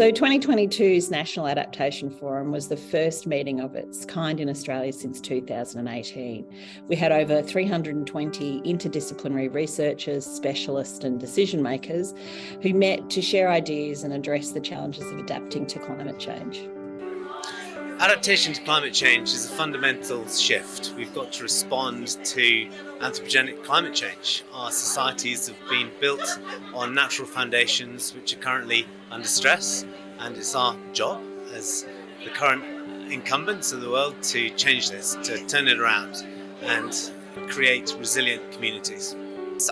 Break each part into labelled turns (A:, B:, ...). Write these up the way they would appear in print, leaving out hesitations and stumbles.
A: So 2022's National Adaptation Forum was the first meeting of its kind in Australia since 2018. We had over 320 interdisciplinary researchers, specialists and decision makers who met to share ideas and address the challenges of adapting to climate change.
B: Adaptation to climate change is a fundamental shift. We've got to respond to anthropogenic climate change. Our societies have been built on natural foundations which are currently under stress, and it's our job as the current incumbents of the world to change this, to turn it around and create resilient communities.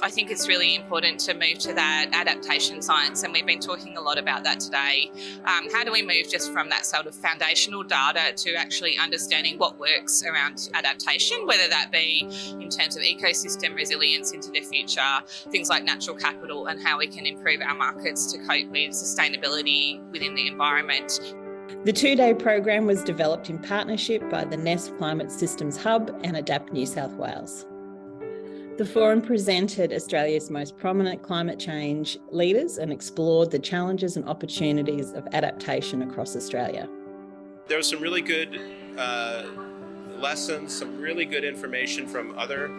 C: I think it's really important to move to that adaptation science, and we've been talking a lot about that today. How do we move just from that sort of foundational data to actually understanding what works around adaptation, whether that be in terms of ecosystem resilience into the future, things like natural capital, and how we can improve our markets to cope with sustainability within the environment.
A: The two-day program was developed in partnership by the NESF Climate Systems Hub and Adapt New South Wales. The forum presented Australia's most prominent climate change leaders and explored the challenges and opportunities of adaptation across Australia.
D: There was some really good lessons, some really good information from other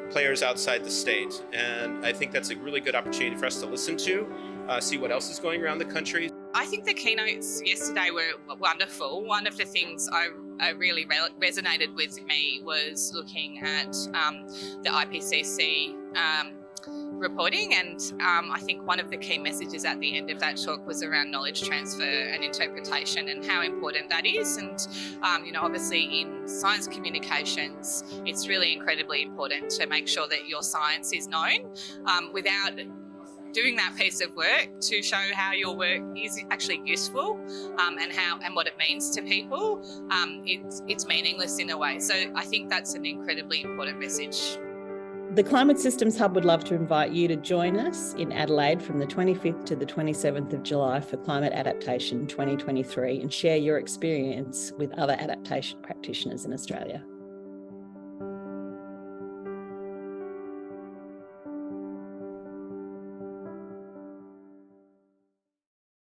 D: players outside the state, and I think that's a really good opportunity for us to listen to, see what else is going around the country.
C: I think the keynotes yesterday were wonderful. One of the things I really resonated with me was looking at the IPCC reporting, and I think one of the key messages at the end of that talk was around knowledge transfer and interpretation and how important that is. And obviously in science communications, it's really incredibly important to make sure that your science is known without doing that piece of work to show how your work is actually useful and what it means to people. It's meaningless in a way. So I think that's an incredibly important message.
A: The Climate Systems Hub would love to invite you to join us in Adelaide from the 25th to the 27th of July for Climate Adaptation 2023 and share your experience with other adaptation practitioners in Australia.